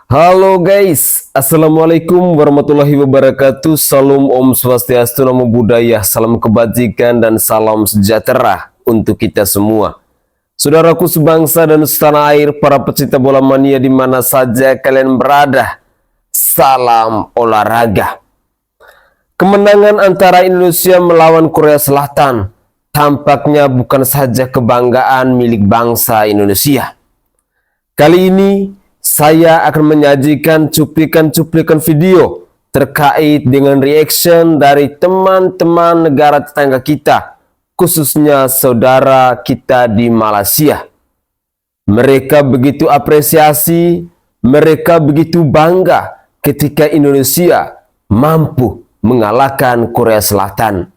Halo guys, Assalamualaikum warahmatullahi wabarakatuh. Salam Om Swastiastu, Namo Buddhaya, salam kebajikan dan salam sejahtera untuk kita semua. Saudaraku sebangsa dan setanah air, para pecinta bola mania di mana saja kalian berada, salam olahraga. Kemenangan antara Indonesia melawan Korea Selatan tampaknya bukan saja kebanggaan milik bangsa Indonesia. Kali ini saya akan menyajikan cuplikan-cuplikan video terkait dengan reaction dari teman-teman negara tetangga kita, khususnya saudara kita di Malaysia. Mereka begitu apresiasi, mereka begitu bangga ketika Indonesia mampu mengalahkan Korea Selatan.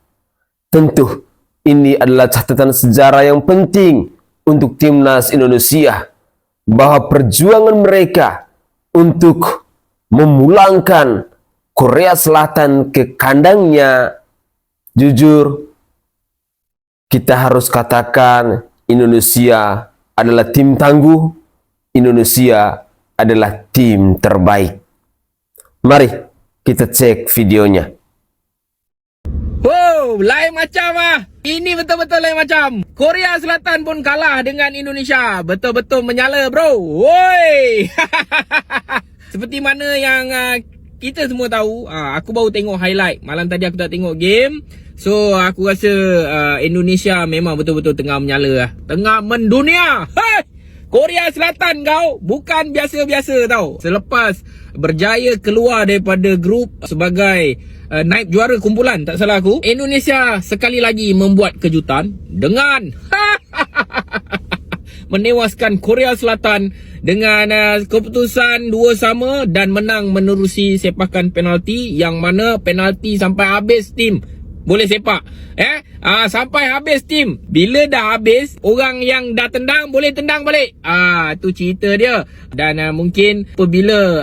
Tentu ini adalah catatan sejarah yang penting untuk timnas Indonesia, bahwa perjuangan mereka untuk memulangkan Korea Selatan ke kandangnya, jujur kita harus katakan Indonesia adalah tim tangguh, Indonesia adalah tim terbaik. Mari kita cek videonya. Wow, lain macam ah. Ini betul-betul lain macam. Korea Selatan pun kalah dengan Indonesia. Betul-betul menyala, bro. Woi. Seperti mana yang kita semua tahu, aku baru tengok highlight. Malam tadi aku tak tengok game. So, aku rasa Indonesia memang betul-betul tengah menyala. Tengah mendunia. Hai! Korea Selatan kau bukan biasa-biasa tau. Selepas berjaya keluar daripada grup sebagai naib juara kumpulan, tak salah aku, Indonesia sekali lagi membuat kejutan dengan menewaskan Korea Selatan dengan keputusan 2-2 dan menang menerusi sepakan penalti, yang mana penalti sampai habis tim boleh sepak. Sampai habis tim. Bila dah habis, orang yang dah tendang boleh tendang balik. Tu cerita dia. Dan mungkin apabila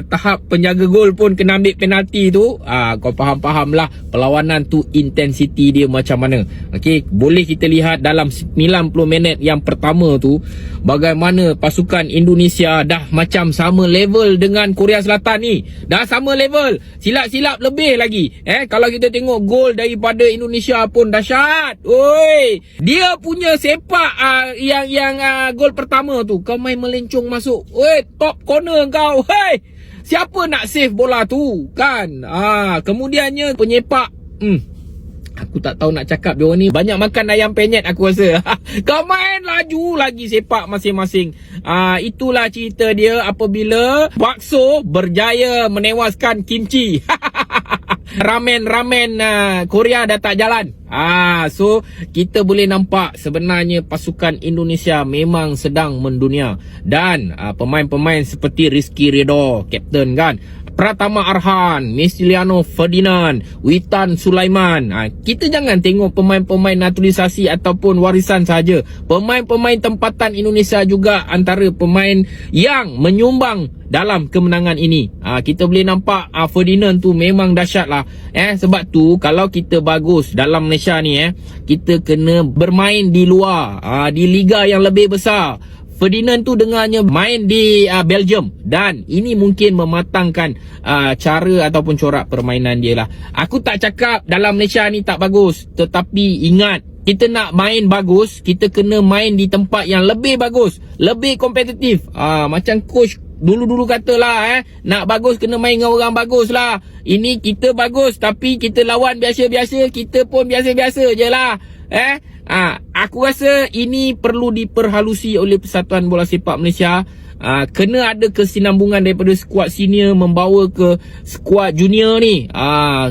tahap penjaga gol pun kena ambil penalti tu, kau faham-faham lah perlawanan tu intensity dia macam mana. Okey, boleh kita lihat dalam 90 minit yang pertama tu bagaimana pasukan Indonesia dah macam sama level dengan Korea Selatan ni. Dah sama level. Silap-silap lebih lagi. Kalau kita tengok gol daripada Indonesia pun dahsyat. Oi, dia punya sepak yang gol pertama tu, kau main melencong masuk. Oi, top corner kau. Hei, siapa nak save bola tu kan? Kemudiannya penyepak, aku tak tahu nak cakap, dia orang ni banyak makan ayam penyet aku rasa. Kau main laju lagi sepak masing-masing. Itulah cerita dia apabila bakso berjaya menewaskan kimchi. Ramen Korea dah tak jalan. So kita boleh nampak sebenarnya pasukan Indonesia memang sedang mendunia. Dan pemain-pemain seperti Rizky Ridho, kapten kan, Pratama Arhan, Mesiliano Ferdinand, Witan Sulaiman. Kita jangan tengok pemain-pemain naturalisasi ataupun warisan saja. Pemain-pemain tempatan Indonesia juga antara pemain yang menyumbang dalam kemenangan ini. Kita boleh nampak Ferdinand tu memang dahsyat lah. Sebab tu kalau kita bagus dalam Malaysia ni, kita kena bermain di luar, di liga yang lebih besar. Ferdinand tu dengarnya main di Belgium, dan ini mungkin mematangkan cara ataupun corak permainan dia lah. Aku tak cakap dalam Malaysia ni tak bagus, tetapi ingat, kita nak main bagus, kita kena main di tempat yang lebih bagus, lebih kompetitif. Macam coach dulu-dulu katalah, nak bagus kena main dengan orang bagus lah. Ini kita bagus tapi kita lawan biasa-biasa, kita pun biasa-biasa je lah. Aku rasa ini perlu diperhalusi oleh Persatuan Bola Sepak Malaysia. Kena ada kesinambungan daripada skuad senior membawa ke skuad junior ni.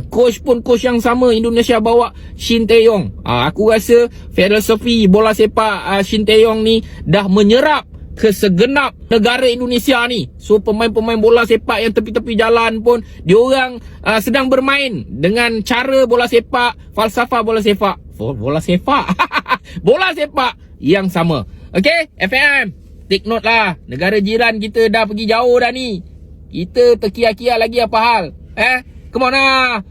Coach pun coach yang sama Indonesia bawa, Shin Tae-yong. Aku rasa filosofi bola sepak Shin Tae-yong ni dah menyerap ke segenap negara Indonesia ni. So pemain-pemain bola sepak yang tepi-tepi jalan pun diorang sedang bermain dengan cara bola sepak, falsafah bola sepak. Bola sepak bola sepak yang sama. Okay, FAM, take note lah. Negara jiran kita dah pergi jauh dah ni. Kita terkial-kial lagi apa hal. Come on lah.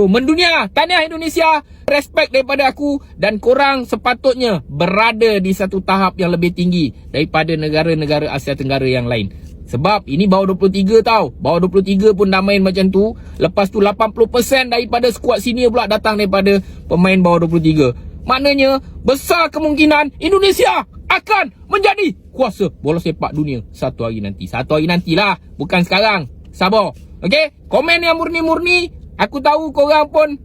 Mendunia, tahniah Indonesia. Respect daripada aku, dan korang sepatutnya berada di satu tahap yang lebih tinggi daripada negara-negara Asia Tenggara yang lain. Sebab ini bawah 23 tau. Bawah 23 pun dah main macam tu. Lepas tu 80% daripada skuad senior pula datang daripada pemain bawah 23. Maknanya besar kemungkinan Indonesia akan menjadi kuasa bola sepak dunia satu hari nanti. Satu hari nantilah, bukan sekarang. Sabar. Okey? Komen yang murni-murni. Aku tahu korang pun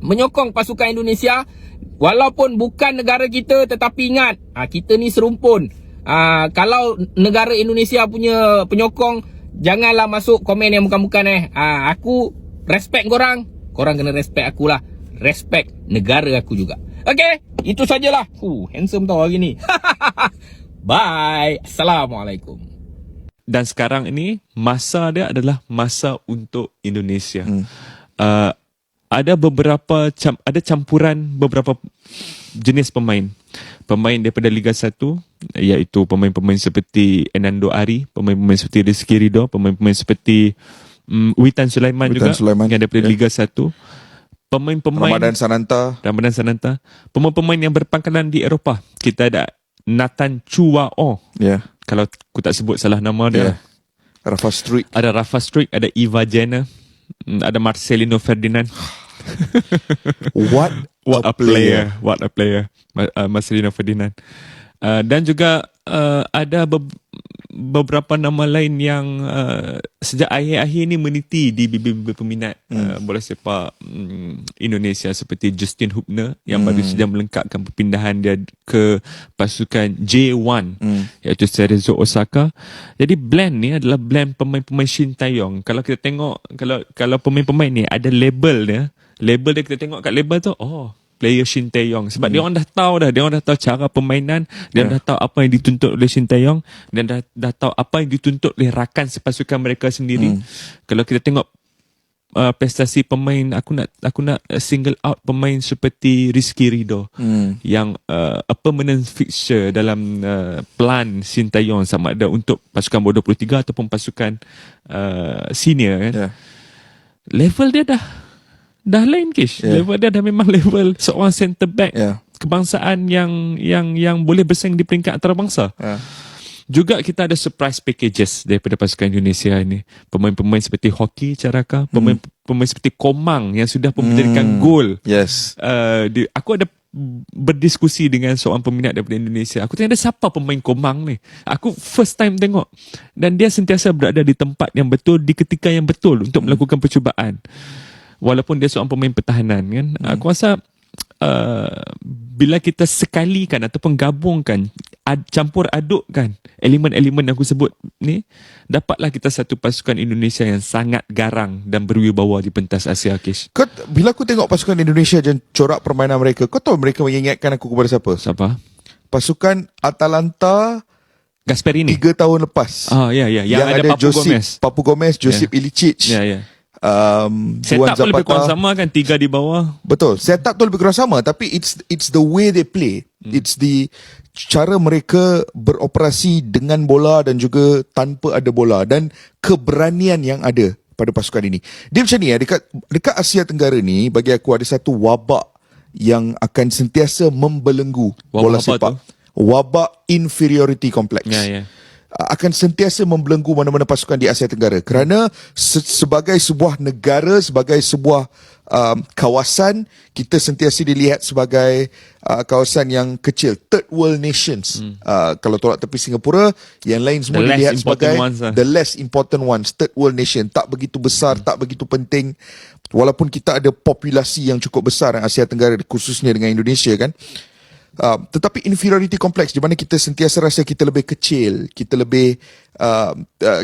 menyokong pasukan Indonesia walaupun bukan negara kita, tetapi ingat, kita ni serumpun. Kalau negara Indonesia punya penyokong, janganlah masuk komen yang bukan-bukan. Aku respect korang, korang kena respect akulah. Respect negara aku juga. Okey, itu sajalah. Handsome tau hari ni. Bye. Assalamualaikum. Dan sekarang ini masa dia adalah masa untuk Indonesia. Ada beberapa ada campuran beberapa jenis pemain. Pemain daripada Liga 1, iaitu pemain-pemain seperti Enando Ari, pemain-pemain seperti Rizky Ridho, pemain-pemain seperti Witan Sulaiman juga yang daripada Liga 1. Pemain-pemain Ramadan Sananta. Pemain-pemain yang berpangkalan di Eropah. Kita ada Nathan Chuao. Kalau aku tak sebut salah nama dia. Rafa Struik. Ada Rafa Struik, ada Eva Jenner, ada Marcelino Ferdinand. What a player. What a player. Marcelino Ferdinand. Dan juga ada beberapa nama lain yang sejak akhir-akhir ini meniti di bibir-bibir peminat bola sepak Indonesia, seperti Justin Hubner yang baru saja melengkapkan perpindahan dia ke pasukan J1 iaitu Cerezo Osaka. Jadi blend ni adalah blend pemain-pemain Shin Tae-yong. Kalau kita tengok, kalau pemain-pemain ni ada label dia kita tengok kat label tu, player Shin Tae-yong. Sebab dia orang dah tahu cara permainan, dia dah tahu apa yang dituntut oleh Shin Tae-yong, dan dah tahu apa yang dituntut oleh rakan sepasukan mereka sendiri. Kalau kita tengok prestasi pemain, aku nak single out pemain seperti Rizky Ridho yang a permanent fixture dalam plan Shin Tae-yong, sama ada untuk pasukan bawah 23 ataupun pasukan senior kan. Level dia dah lain, Kish. Level dia dah memang level seorang centre back kebangsaan yang boleh bersaing di peringkat antarabangsa. Juga kita ada surprise packages daripada pasukan Indonesia ini. Pemain-pemain seperti Hoki Caraka, pemain seperti Komang yang sudah mendirikan gol. Aku ada berdiskusi dengan seorang peminat daripada Indonesia. Aku tanya dia, siapa pemain Komang ni? Aku first time tengok, dan dia sentiasa berada di tempat yang betul di ketika yang betul untuk melakukan percubaan. Walaupun dia seorang pemain pertahanan kan. Aku rasa bila kita sekalikan ataupun gabungkan, campur adukkan elemen-elemen yang aku sebut ni, dapatlah kita satu pasukan Indonesia yang sangat garang dan berwibawa di pentas Asia, Kish. Bila aku tengok pasukan Indonesia dan corak permainan mereka, kau tahu mereka mengingatkan aku kepada siapa? Siapa? Pasukan Atalanta Gasperini 3 tahun lepas. Yang ada Papu Gomez, Josip Ilicic. Setup tu lebih kurang sama kan, 3 di bawah. Betul, setup tu lebih kurang sama, tapi it's the way they play. It's the cara mereka beroperasi dengan bola dan juga tanpa ada bola, dan keberanian yang ada pada pasukan ini. Dia macam ni dekat Asia Tenggara ni, bagi aku ada satu wabak yang akan sentiasa membelenggu bola sepak. Wabak inferiority complex. Akan sentiasa membelenggu mana-mana pasukan di Asia Tenggara, kerana sebagai sebuah negara, sebagai sebuah kawasan, kita sentiasa dilihat sebagai kawasan yang kecil, third world nations. Kalau tolak tepi Singapura, yang lain semua dilihat sebagai the less important ones, third world nation, tak begitu besar, tak begitu penting. Walaupun kita ada populasi yang cukup besar di Asia Tenggara, khususnya dengan Indonesia kan. Tetapi inferiority complex, di mana kita sentiasa rasa kita lebih kecil, kita lebih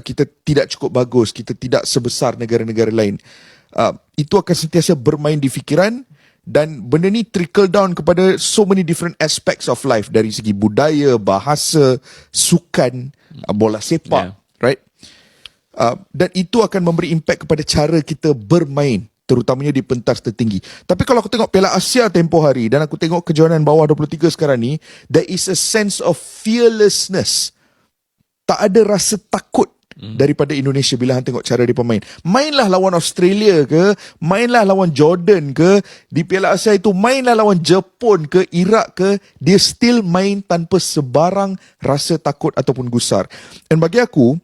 kita tidak cukup bagus, kita tidak sebesar negara-negara lain. Itu akan sentiasa bermain di fikiran, dan benda ni trickle down kepada so many different aspects of life, dari segi budaya, bahasa, sukan, bola sepak, right? Dan itu akan memberi impact kepada cara kita bermain, terutamanya di pentas tertinggi. Tapi kalau aku tengok Piala Asia tempoh hari, dan aku tengok kejohanan bawah 23 sekarang ni, there is a sense of fearlessness. Tak ada rasa takut daripada Indonesia bila hang tengok cara dia bermain. Mainlah lawan Australia ke, mainlah lawan Jordan ke, di Piala Asia itu mainlah lawan Jepun ke, Iraq ke, dia still main tanpa sebarang rasa takut ataupun gusar. Dan bagi aku,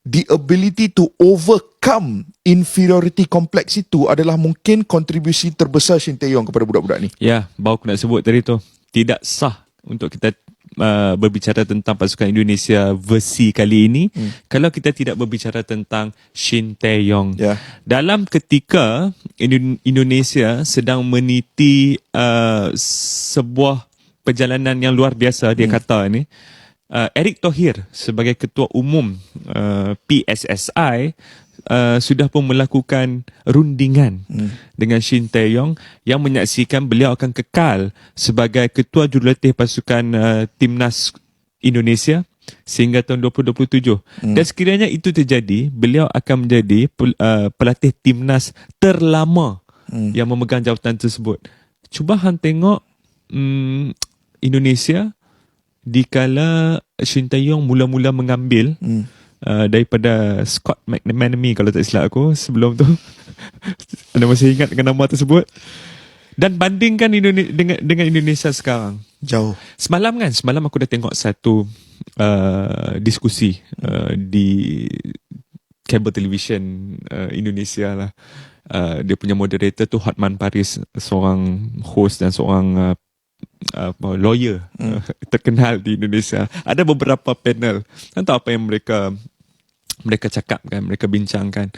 the ability to overcome inferiority complex itu adalah mungkin kontribusi terbesar Shin Tae-yong kepada budak-budak ni. Ya, baru aku nak sebut tadi tu. Tidak sah untuk kita berbicara tentang pasukan Indonesia versi kali ini kalau kita tidak berbicara tentang Shin Tae-yong. Ya. Dalam ketika Indonesia sedang meniti sebuah perjalanan yang luar biasa, dia kata ni, Erick Thohir sebagai ketua umum PSSI sudah pun melakukan rundingan dengan Shin Tae-yong yang menyaksikan beliau akan kekal sebagai ketua jurulatih pasukan timnas Indonesia sehingga tahun 2027. Dan sekiranya itu terjadi, beliau akan menjadi pelatih timnas terlama yang memegang jawatan tersebut. Cuba hang tengok Indonesia dikala Shin Tae-yong mula-mula mengambil daripada Scott McManamy kalau tak silap aku sebelum tu. Anda masih ingat dengan nama tersebut? Dan bandingkan dengan Indonesia sekarang. Jauh. Semalam aku dah tengok satu diskusi di cable television Indonesia lah. Dia punya moderator tu Hotman Paris, seorang host dan seorang lawyer terkenal di Indonesia. Ada beberapa panel. Entah apa yang mereka cakapkan, mereka bincangkan.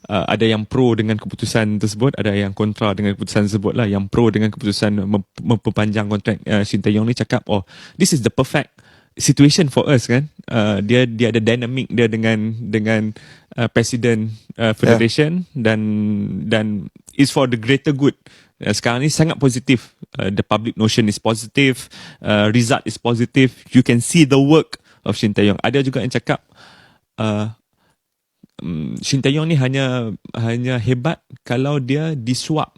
Ada yang pro dengan keputusan tersebut, ada yang kontra dengan keputusan tersebut lah. Yang pro dengan keputusan memperpanjang kontrak Shin Tae-yong ni cakap, oh, this is the perfect situation for us kan. Dia ada dynamic dia dengan President Federation dan is for the greater good. Sekarang ni sangat positif. The public notion is positive, result is positive. You can see the work of Shin Tae-yong. Ada juga yang cakap Shin Tae-yong ni hanya hebat kalau dia disuap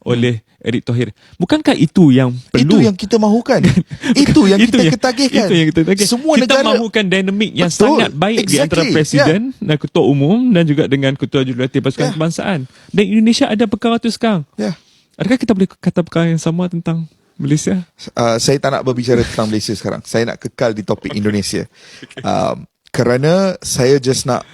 oleh Erick Thohir. Bukankah itu yang perlu? Itu yang kita mahukan. Itu yang kita ketagihkan. Itu yang kita ketagih. Semua kita negara mahukan dinamik yang Betul. sangat baik di antara presiden dan ketua umum dan juga dengan ketua jurulatih pasukan kebangsaan. Dan Indonesia ada perkara tu sekarang. Ya. Adakah kita boleh kata perkara yang sama tentang Malaysia? Saya tak nak berbicara tentang Malaysia sekarang. Saya nak kekal di topik Indonesia. Kerana saya just nak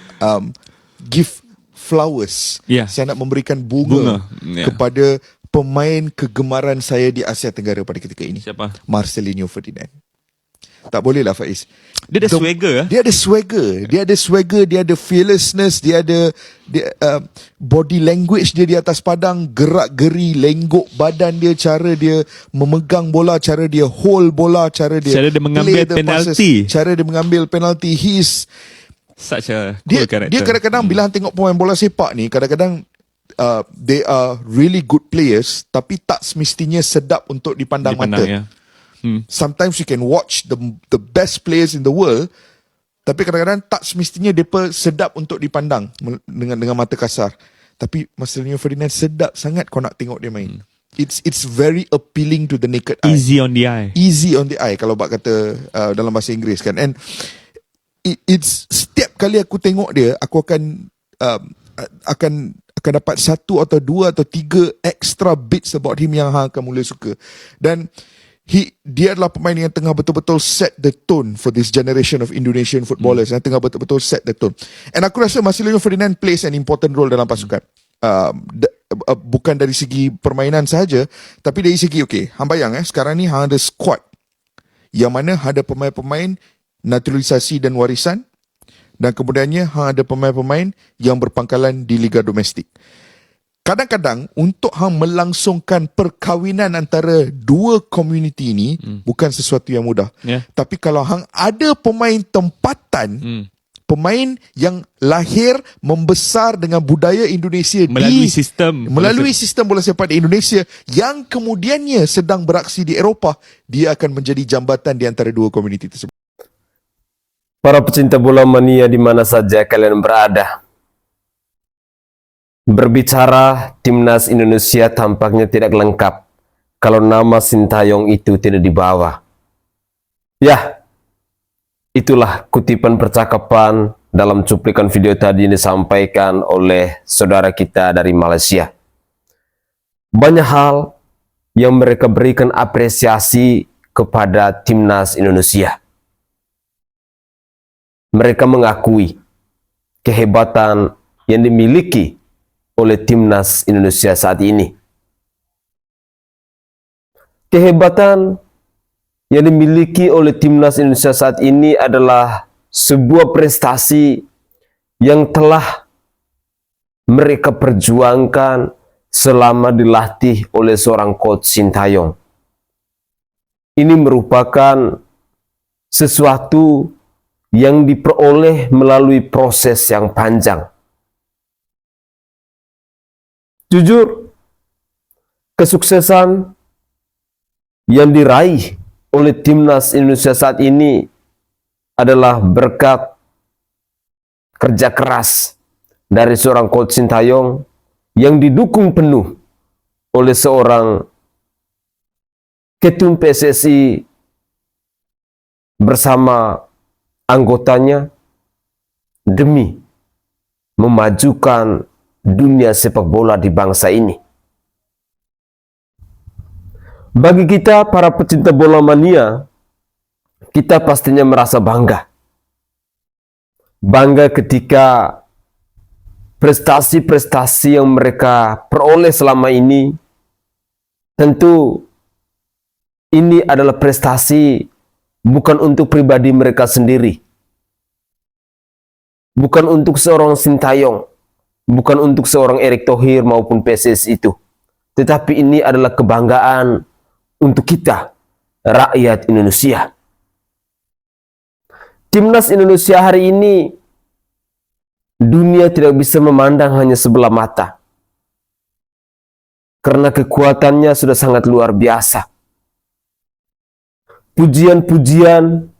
give flowers. Ya. Saya nak memberikan bunga. Ya. Kepada pemain kegemaran saya di Asia Tenggara pada ketika ini. Siapa? Marcelinho Ferdinand. Tak boleh lah Faiz. Dia ada swagger. Dia ada swagger, dia ada fearlessness, dia ada body language dia di atas padang, gerak-geri, lenggok badan dia, cara dia memegang bola, cara dia hold bola, cara dia mengambil penalti. Cara dia mengambil penalti. He's such a cool character. Dia kadang-kadang bila tengok pemain bola sepak ni, kadang-kadang they are really good players tapi tak semestinya sedap untuk dipandang mata. Ya. Sometimes you can watch the best players in the world, tapi kadang-kadang tak semestinya mereka sedap untuk dipandang dengan mata kasar. Tapi Marcelinho Ferdinand sedap sangat kau nak tengok dia main. It's very appealing to the naked eye. Easy on the eye. Easy on the eye kalau bak kata dalam bahasa Inggeris kan. And it's setiap kali aku tengok dia, aku akan dapat satu atau dua atau tiga extra bits about him yang hang akan mula suka. Dan dia adalah pemain yang tengah betul-betul set the tone for this generation of Indonesian footballers. Yang tengah betul-betul set the tone. And aku rasa Marcelinho Ferdinand plays an important role dalam pasukan. Bukan dari segi permainan sahaja, tapi dari segi, hang bayang sekarang ni hang ada squad yang mana ada pemain-pemain naturalisasi dan warisan, dan kemudiannya hang ada pemain-pemain yang berpangkalan di liga domestik. Kadang-kadang untuk hang melangsungkan perkahwinan antara dua komuniti ini bukan sesuatu yang mudah. Yeah. Tapi kalau hang ada pemain tempatan, pemain yang lahir membesar dengan budaya Indonesia melalui sistem bola sepak di Indonesia yang kemudiannya sedang beraksi di Eropah, dia akan menjadi jambatan di antara dua komuniti tersebut. Para pecinta bola mania di mana saja kalian berada. Berbicara timnas Indonesia tampaknya tidak lengkap kalau nama Shin Tae-yong itu tidak dibawa. Ya, itulah kutipan percakapan dalam cuplikan video tadi yang disampaikan oleh saudara kita dari Malaysia. Banyak hal yang mereka berikan apresiasi kepada timnas Indonesia. Mereka mengakui kehebatan yang dimiliki oleh timnas Indonesia saat ini. Kehebatan yang dimiliki oleh timnas Indonesia saat ini adalah sebuah prestasi yang telah mereka perjuangkan selama dilatih oleh seorang coach Sintayong. Ini merupakan sesuatu yang diperoleh melalui proses yang panjang. Jujur, kesuksesan yang diraih oleh timnas Indonesia saat ini adalah berkat kerja keras dari seorang coach Sintayong yang didukung penuh oleh seorang ketum PSSI bersama anggotanya demi memajukan dunia sepak bola di bangsa ini. Bagi kita para pecinta bola mania, kita pastinya merasa bangga. Bangga ketika prestasi-prestasi yang mereka peroleh selama ini, tentu ini adalah prestasi bukan untuk pribadi mereka sendiri. Bukan untuk seorang Sintayong, bukan untuk seorang Erick Thohir maupun PSSI itu. Tetapi ini adalah kebanggaan untuk kita, rakyat Indonesia. Timnas Indonesia hari ini, dunia tidak bisa memandang hanya sebelah mata. Karena kekuatannya sudah sangat luar biasa. Pujian-pujian,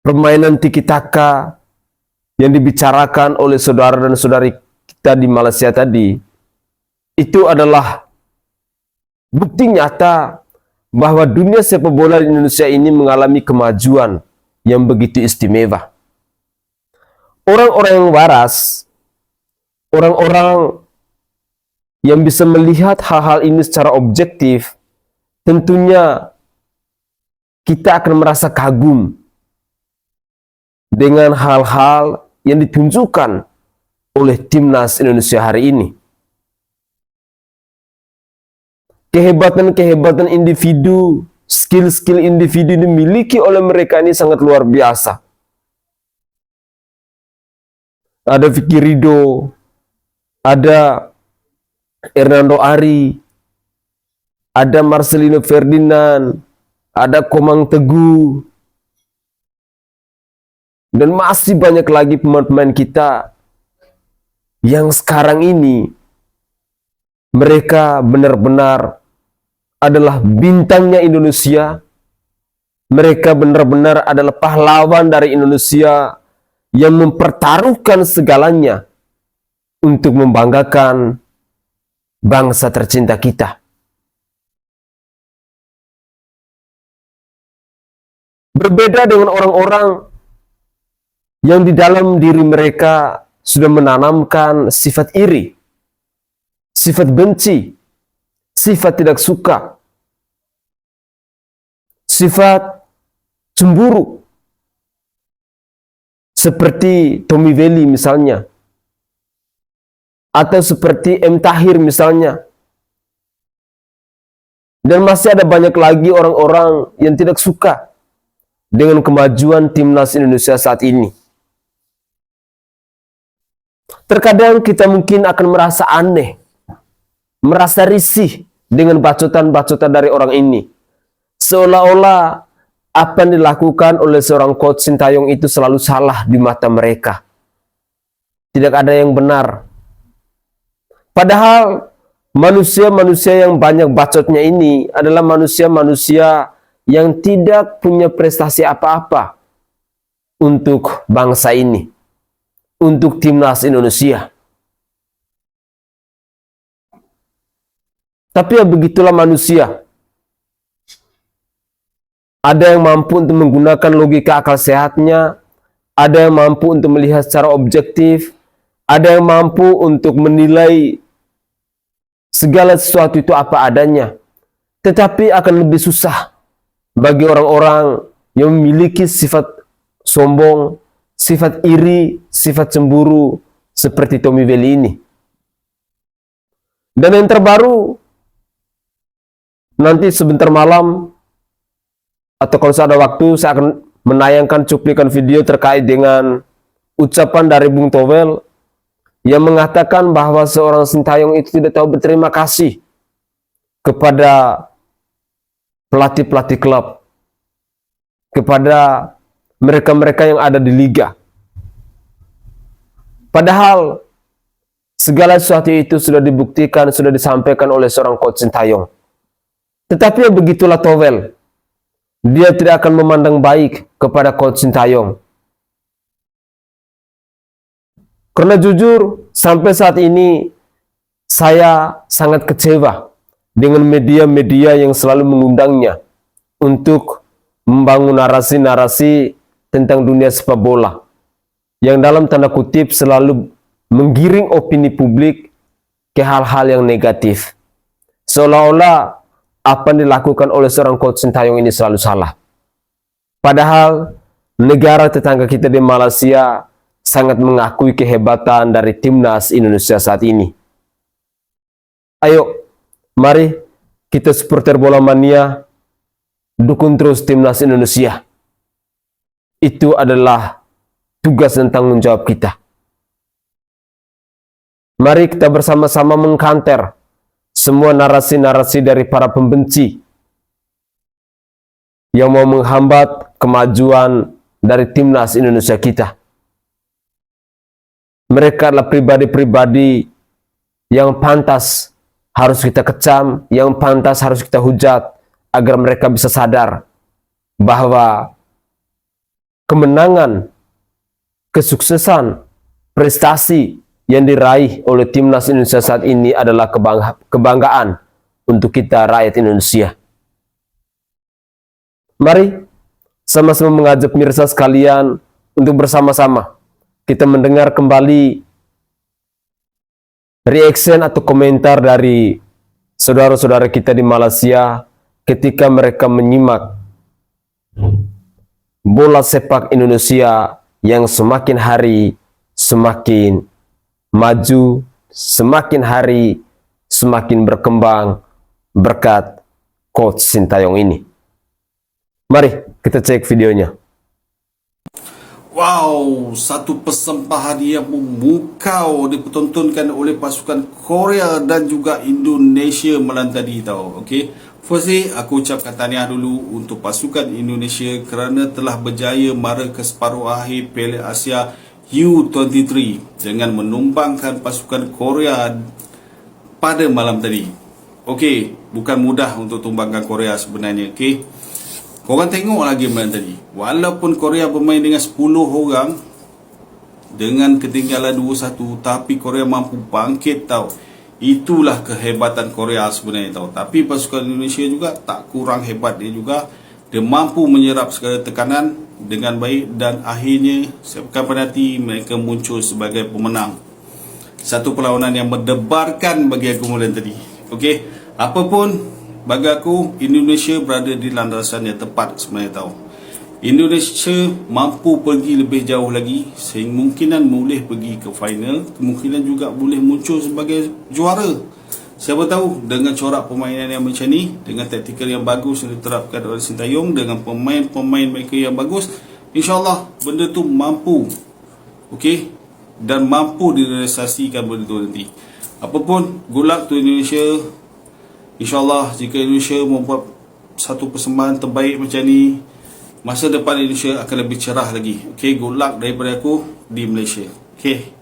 permainan tiki-taka yang dibicarakan oleh saudara dan saudari kita di Malaysia tadi, itu adalah bukti nyata bahwa dunia sepak bola di Indonesia ini mengalami kemajuan yang begitu istimewa. Orang-orang yang waras, orang-orang yang bisa melihat hal-hal ini secara objektif, tentunya kita akan merasa kagum dengan hal-hal yang ditunjukkan oleh timnas Indonesia hari ini. Kehebatan-kehebatan individu, skill-skill individu dimiliki oleh mereka ini sangat luar biasa. Ada Vicky Ridho, ada Hernando Ari, ada Marcelino Ferdinand, ada Komang Teguh, dan masih banyak lagi pemain-pemain kita yang sekarang ini mereka benar-benar adalah bintangnya Indonesia. Mereka benar-benar adalah pahlawan dari Indonesia yang mempertaruhkan segalanya untuk membanggakan bangsa tercinta kita. Berbeda dengan orang-orang yang di dalam diri mereka sudah menanamkan sifat iri, sifat benci, sifat tidak suka, sifat cemburu. Seperti Tommy Welly misalnya, atau seperti M. Tahir misalnya. Dan masih ada banyak lagi orang-orang yang tidak suka dengan kemajuan timnas Indonesia saat ini. Terkadang kita mungkin akan merasa aneh, merasa risih dengan bacotan-bacotan dari orang ini. Seolah-olah apa yang dilakukan oleh seorang coach Sintayong itu selalu salah di mata mereka. Tidak ada yang benar. Padahal manusia-manusia yang banyak bacotnya ini adalah manusia-manusia yang tidak punya prestasi apa-apa untuk bangsa ini, untuk timnas Indonesia. Tapi ya begitulah manusia. Ada yang mampu untuk menggunakan logika akal sehatnya, ada yang mampu untuk melihat secara objektif, ada yang mampu untuk menilai segala sesuatu itu apa adanya. Tetapi akan lebih susah bagi orang-orang yang memiliki sifat sombong, sifat iri, sifat cemburu seperti Tommy Welly ini. Dan yang terbaru, nanti sebentar malam atau kalau saya ada waktu, saya akan menayangkan cuplikan video terkait dengan ucapan dari Bung Towel yang mengatakan bahwa seorang Sintayong itu tidak tahu berterima kasih kepada pelatih-pelatih klub, kepada mereka-mereka yang ada di liga. Padahal segala sesuatu itu sudah dibuktikan, sudah disampaikan oleh seorang coach Sintayong. Tetapi begitulah Towel. Dia tidak akan memandang baik kepada coach Sintayong. Karena jujur, sampai saat ini saya sangat kecewa dengan media-media yang selalu mengundangnya untuk membangun narasi-narasi tentang dunia sepak bola, yang dalam tanda kutip selalu menggiring opini publik ke hal-hal yang negatif. Seolah-olah apa yang dilakukan oleh seorang coach Sintayong ini selalu salah. Padahal negara tetangga kita di Malaysia sangat mengakui kehebatan dari timnas Indonesia saat ini. Ayo, mari kita supporter bola mania dukung terus timnas Indonesia. Itu adalah tugas dan tanggung jawab kita. Mari kita bersama-sama mengkanter semua narasi-narasi dari para pembenci yang mau menghambat kemajuan dari timnas Indonesia kita. Mereka adalah pribadi-pribadi yang pantas harus kita kecam, yang pantas harus kita hujat, agar mereka bisa sadar bahwa kemenangan, kesuksesan, prestasi yang diraih oleh timnas Indonesia saat ini adalah kebanggaan untuk kita rakyat Indonesia. Mari sama-sama mengajak pemirsa sekalian untuk bersama-sama kita mendengar kembali reaction atau komentar dari saudara-saudara kita di Malaysia ketika mereka menyimak bola sepak Indonesia yang semakin hari semakin maju, semakin hari semakin berkembang berkat coach Sintayong ini. Mari kita cek videonya. Wow, satu persembahan yang memukau dipertontonkan oleh pasukan Korea dan juga Indonesia malam tadi tau. Okey. Firstly, aku ucapkan tahniah dulu untuk pasukan Indonesia kerana telah berjaya mara ke separuh akhir Piala Asia U23 dengan menumbangkan pasukan Korea pada malam tadi. Okey, bukan mudah untuk tumbangkan Korea sebenarnya. Okey. Korang tengok lagi malam tadi. Walaupun Korea bermain dengan 10 orang dengan ketinggalan 2-1, tapi Korea mampu bangkit tau. Itulah kehebatan Korea sebenarnya tau. Tapi pasukan Indonesia juga tak kurang hebat dia juga. Dia mampu menyerap segala tekanan dengan baik dan akhirnya siapkan penalti mereka muncul sebagai pemenang. Satu perlawanan yang mendebarkan bagi aku malam tadi. Okey, apapun bagi aku Indonesia berada di landasan yang tepat sebenarnya tahu. Indonesia mampu pergi lebih jauh lagi sehingga kemungkinan boleh pergi ke final, kemungkinan juga boleh muncul sebagai juara. Siapa tahu dengan corak permainan yang macam ni, dengan taktikal yang bagus yang diterapkan oleh Sintayong, dengan pemain-pemain mereka yang bagus, insya-Allah benda tu mampu. Okey, dan mampu direalisasikan benda tu nanti. Apapun, good luck to Indonesia. InsyaAllah jika Indonesia membuat satu persembahan terbaik macam ni, masa depan Indonesia akan lebih cerah lagi. Okay, good luck daripada aku di Malaysia. Okay.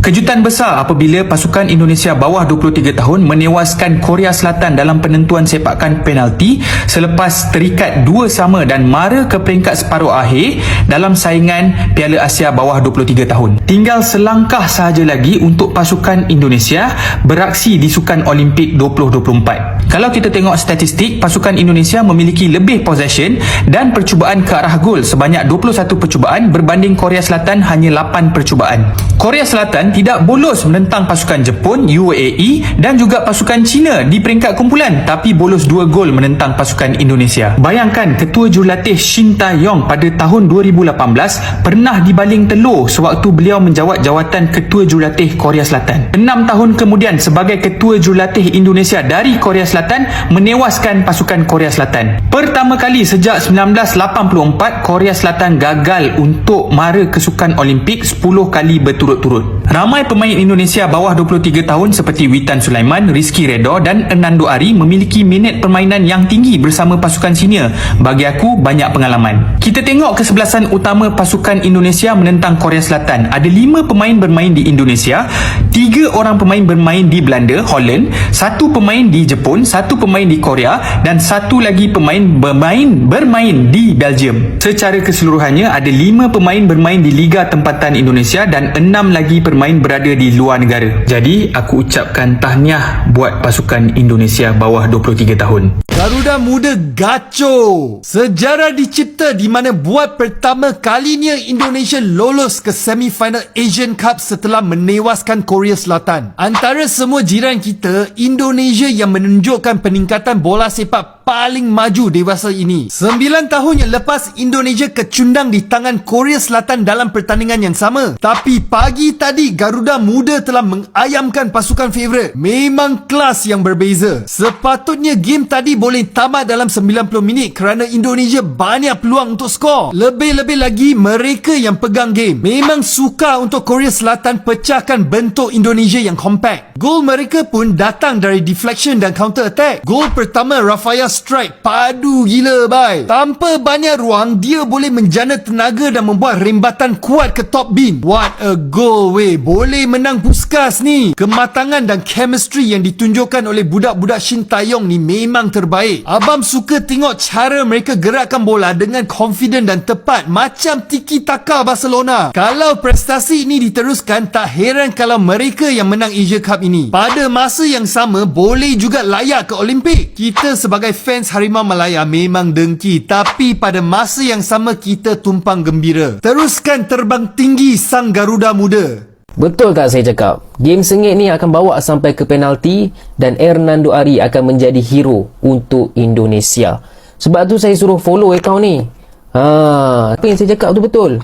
Kejutan besar apabila pasukan Indonesia bawah 23 tahun menewaskan Korea Selatan dalam penentuan sepakan penalti selepas terikat 2-2 dan mara ke peringkat separuh akhir dalam saingan Piala Asia bawah 23 tahun. Tinggal selangkah sahaja lagi untuk pasukan Indonesia beraksi di Sukan Olimpik 2024. Kalau kita tengok statistik, pasukan Indonesia memiliki lebih possession dan percubaan ke arah gol sebanyak 21 percubaan berbanding Korea Selatan hanya 8 percubaan. Korea Selatan Selatan tidak bolos menentang pasukan Jepun, UAE dan juga pasukan China di peringkat kumpulan, tapi bolos 2 gol menentang pasukan Indonesia. Bayangkan Ketua Jurulatih Shin Tae-yong pada tahun 2018 pernah dibaling telur sewaktu beliau menjawat jawatan Ketua Jurulatih Korea Selatan. 6 tahun kemudian sebagai Ketua Jurulatih Indonesia dari Korea Selatan menewaskan pasukan Korea Selatan. Pertama kali sejak 1984 Korea Selatan gagal untuk mara ke Sukan Olimpik 10 kali berturut-turut. Ramai pemain Indonesia bawah 23 tahun seperti Witan Sulaiman, Rizky Redha dan Hernando Ari memiliki minit permainan yang tinggi bersama pasukan senior. Bagi aku, banyak pengalaman. Kita tengok kesebelasan utama pasukan Indonesia menentang Korea Selatan. Ada 5 pemain bermain di Indonesia, 3 orang pemain bermain di Belanda, Holland, 1 pemain di Jepun, 1 pemain di Korea dan 1 lagi pemain bermain di Belgium. Secara keseluruhannya ada 5 pemain bermain di Liga Tempatan Indonesia dan 6 lagi pemain berada di luar negara. Jadi aku ucapkan tahniah buat pasukan Indonesia bawah 23 tahun. Garuda Muda gaco. Sejarah dicipta di mana buat pertama kalinya Indonesia lolos ke semifinal Asian Cup setelah menewaskan Korea Selatan. Antara semua jiran kita, Indonesia yang menunjukkan peningkatan bola sepak paling maju dewasa ini. 9 tahun yang lepas, Indonesia kecundang di tangan Korea Selatan dalam pertandingan yang sama. Tapi pagi tadi, Garuda Muda telah mengayamkan pasukan favourite. Memang kelas yang berbeza. Sepatutnya game tadi boleh tamat dalam 90 minit kerana Indonesia banyak peluang untuk skor. Lebih-lebih lagi, mereka yang pegang game. Memang suka untuk Korea Selatan pecahkan bentuk Indonesia yang compact. Gol mereka pun datang dari deflection dan counter attack. Gol pertama Rafael strike padu gila bye. Tanpa banyak ruang, dia boleh menjana tenaga dan membuat rembatan kuat ke top bin. What a goal weh. Boleh menang Puskas ni. Kematangan dan chemistry yang ditunjukkan oleh budak-budak Shin Tae-yong ni memang terbaik. Abang suka tengok cara mereka gerakkan bola dengan confident dan tepat macam tiki-taka Barcelona. Kalau prestasi ini diteruskan, tak heran kalau mereka yang menang Asia Cup ini. Pada masa yang sama, boleh juga layak ke Olimpik. Kita sebagai fans Harimau Malaya memang dengki, tapi pada masa yang sama kita tumpang gembira. Teruskan terbang tinggi sang Garuda Muda. Betul tak saya cakap? Game sengit ni akan bawa sampai ke penalti dan Hernando Ari akan menjadi hero untuk Indonesia. Sebab tu saya suruh follow akaun ni. Apa yang saya cakap tu betul.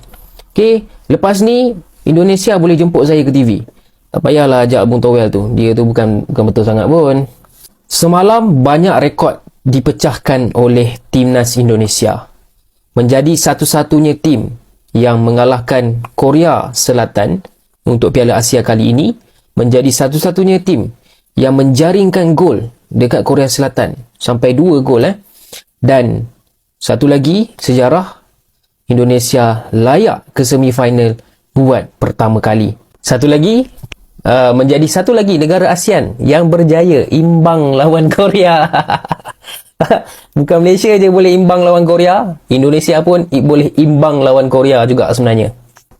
Okay, lepas ni Indonesia boleh jemput saya ke TV. Tak payahlah ajak Abang Towel tu. Dia tu bukan betul sangat pun. Semalam banyak rekod dipecahkan oleh timnas Indonesia. Menjadi satu-satunya tim yang mengalahkan Korea Selatan untuk Piala Asia kali ini, menjadi satu-satunya tim yang menjaringkan gol dekat Korea Selatan sampai 2 gol dan satu lagi sejarah, Indonesia layak ke semifinal buat pertama kali. Satu lagi, menjadi satu lagi negara ASEAN yang berjaya imbang lawan Korea. Bukan Malaysia je boleh imbang lawan Korea, Indonesia pun boleh imbang lawan Korea juga sebenarnya.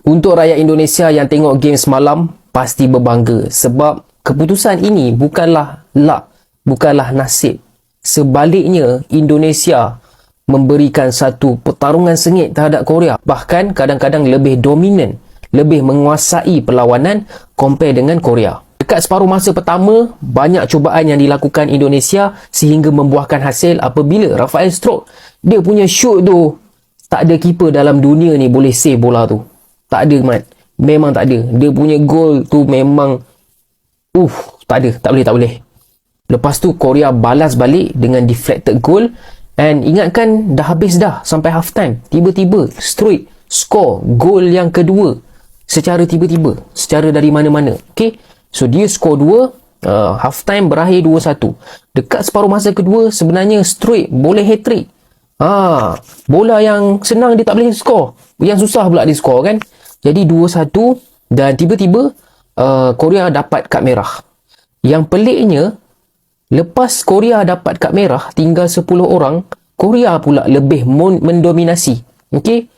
Untuk rakyat Indonesia yang tengok game semalam, pasti berbangga sebab keputusan ini bukanlah luck, bukanlah nasib. Sebaliknya, Indonesia memberikan satu pertarungan sengit terhadap Korea. Bahkan kadang-kadang lebih dominan, lebih menguasai perlawanan compare dengan Korea. Dekat separuh masa pertama, banyak cubaan yang dilakukan Indonesia sehingga membuahkan hasil apabila Rafael stroke. Dia punya shoot tu, tak ada keeper dalam dunia ni boleh save bola tu. Tak ada, Mat. Memang tak ada. Dia punya gol tu memang tak ada. Tak boleh. Lepas tu Korea balas balik dengan deflected goal. And ingatkan dah habis dah sampai half time. Tiba-tiba straight score gol yang kedua secara tiba-tiba. Secara dari mana-mana. Okay. So dia score 2. Half time berakhir 2-1. Dekat separuh masa kedua sebenarnya straight boleh hat-trick. Bola yang senang dia tak boleh score. Yang susah pula dia score kan. Jadi 2-1 dan tiba-tiba Korea dapat kad merah. Yang peliknya, lepas Korea dapat kad merah, tinggal 10 orang, Korea pula lebih mendominasi. Okay?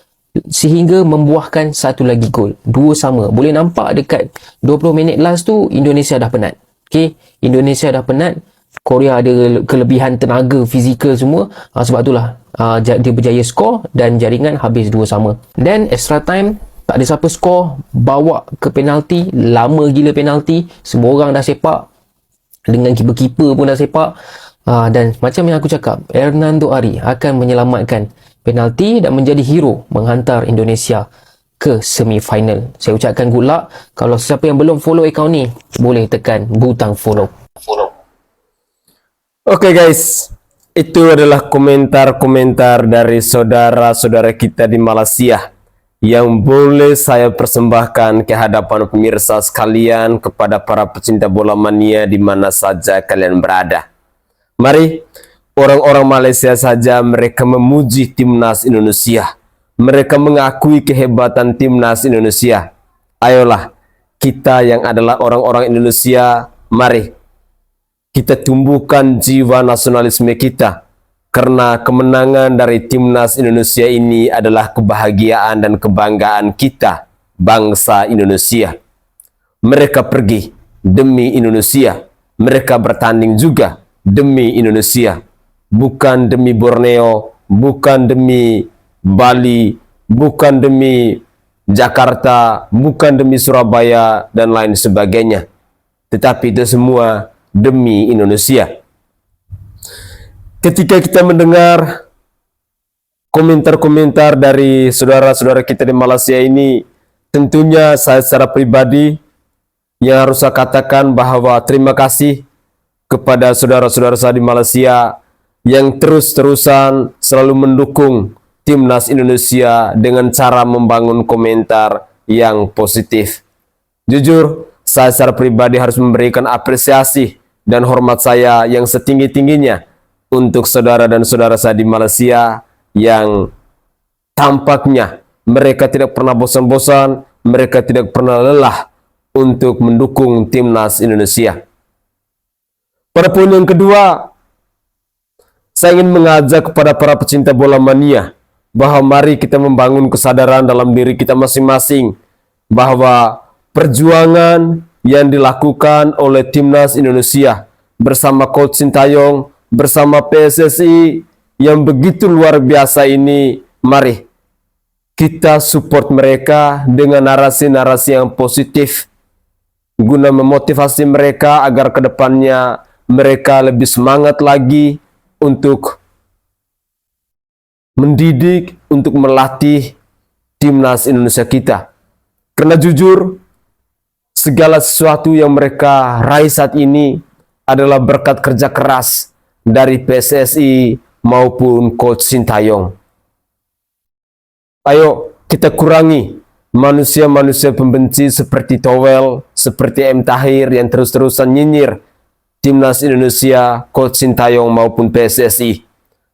Sehingga membuahkan satu lagi gol. 2 sama. Boleh nampak dekat 20 minit last tu, Indonesia dah penat. Okay? Indonesia dah penat. Korea ada kelebihan tenaga, fizikal semua. Sebab itulah dia berjaya skor dan jaringan habis 2 sama. Dan extra time, Tak ada siapa skor, bawa ke penalti, lama gila penalti, semua orang dah sepak, dengan keeper-keeper pun dah sepak. Dan macam yang aku cakap, Hernando Ari akan menyelamatkan penalti dan menjadi hero menghantar Indonesia ke semi-final. Saya ucapkan good luck. Kalau siapa yang belum follow akaun ni, boleh tekan butang follow. Oke guys, itu adalah komentar-komentar dari saudara-saudara kita di Malaysia yang boleh saya persembahkan ke hadapan pemirsa sekalian, kepada para pecinta bola mania di mana saja kalian berada. Mari, orang-orang Malaysia saja mereka memuji timnas Indonesia. Mereka mengakui kehebatan timnas Indonesia. Ayolah, kita yang adalah orang-orang Indonesia, mari kita tumbuhkan jiwa nasionalisme kita. Karena kemenangan dari timnas Indonesia ini adalah kebahagiaan dan kebanggaan kita, bangsa Indonesia. Mereka pergi demi Indonesia. Mereka bertanding juga demi Indonesia. Bukan demi Borneo, bukan demi Bali, bukan demi Jakarta, bukan demi Surabaya, dan lain sebagainya. Tetapi itu semua demi Indonesia. Ketika kita mendengar komentar-komentar dari saudara-saudara kita di Malaysia ini, tentunya saya secara pribadi yang harus saya katakan bahwa terima kasih kepada saudara-saudara saya di Malaysia yang terus-terusan selalu mendukung timnas Indonesia dengan cara membangun komentar yang positif. Jujur, saya secara pribadi harus memberikan apresiasi dan hormat saya yang setinggi-tingginya untuk saudara dan saudara saya di Malaysia yang tampaknya mereka tidak pernah bosan-bosan, mereka tidak pernah lelah untuk mendukung timnas Indonesia. Pada poin yang kedua, saya ingin mengajak kepada para pecinta bola mania bahwa mari kita membangun kesadaran dalam diri kita masing-masing bahwa perjuangan yang dilakukan oleh timnas Indonesia bersama Coach Sintayong, bersama PSSI yang begitu luar biasa ini, mari kita support mereka dengan narasi-narasi yang positif guna memotivasi mereka agar kedepannya mereka lebih semangat lagi untuk mendidik, untuk melatih timnas Indonesia kita. Karena jujur, segala sesuatu yang mereka raih saat ini adalah berkat kerja keras dari PSSI maupun Coach Sintayong. Ayo kita kurangi manusia-manusia pembenci seperti Towel, seperti M. Tahir yang terus-terusan nyinyir timnas Indonesia, Coach Sintayong maupun PSSI.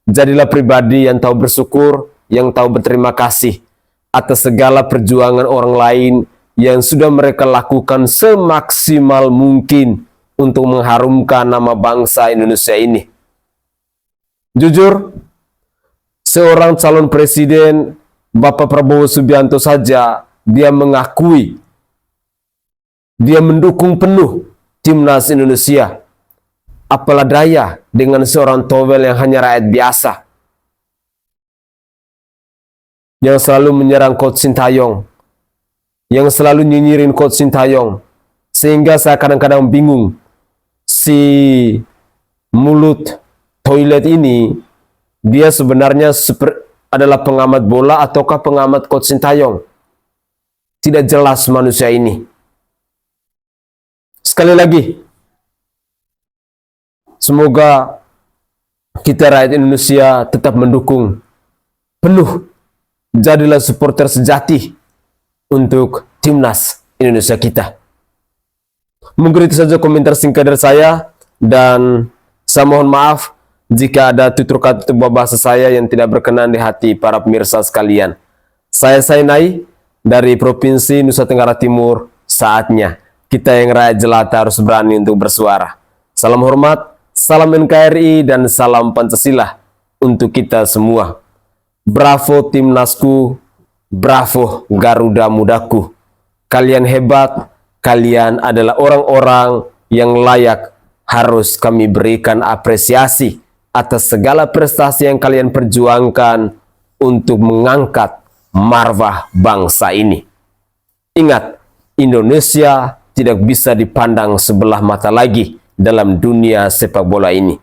Jadilah pribadi yang tahu bersyukur, yang tahu berterima kasih atas segala perjuangan orang lain yang sudah mereka lakukan semaksimal mungkin untuk mengharumkan nama bangsa Indonesia ini. Jujur, seorang calon presiden Bapak Prabowo Subianto saja, dia mengakui, dia mendukung penuh timnas Indonesia. Apalah daya dengan seorang Towel yang hanya rakyat biasa, yang selalu menyerang Coach Sintayong, yang selalu nyinyirin Coach Sintayong, sehingga saya kadang-kadang bingung, si mulut toilet ini, dia sebenarnya adalah pengamat bola ataukah pengamat Coach Sintayong? Tidak jelas manusia ini. Sekali lagi, semoga kita rakyat Indonesia tetap mendukung penuh. Jadilah supporter sejati untuk timnas Indonesia kita. Mungkin itu saja komentar singkat dari saya, dan saya mohon maaf jika ada tutur kata bahasa saya yang tidak berkenan di hati para pemirsa sekalian. Saya Sainai dari Provinsi Nusa Tenggara Timur. Saatnya kita yang rakyat jelata harus berani untuk bersuara. Salam hormat, salam NKRI, dan salam Pancasila untuk kita semua. Bravo timnasku, bravo Garuda mudaku. Kalian hebat, kalian adalah orang-orang yang layak harus kami berikan apresiasi atas segala prestasi yang kalian perjuangkan untuk mengangkat marwah bangsa ini. Ingat, Indonesia tidak bisa dipandang sebelah mata lagi dalam dunia sepak bola ini.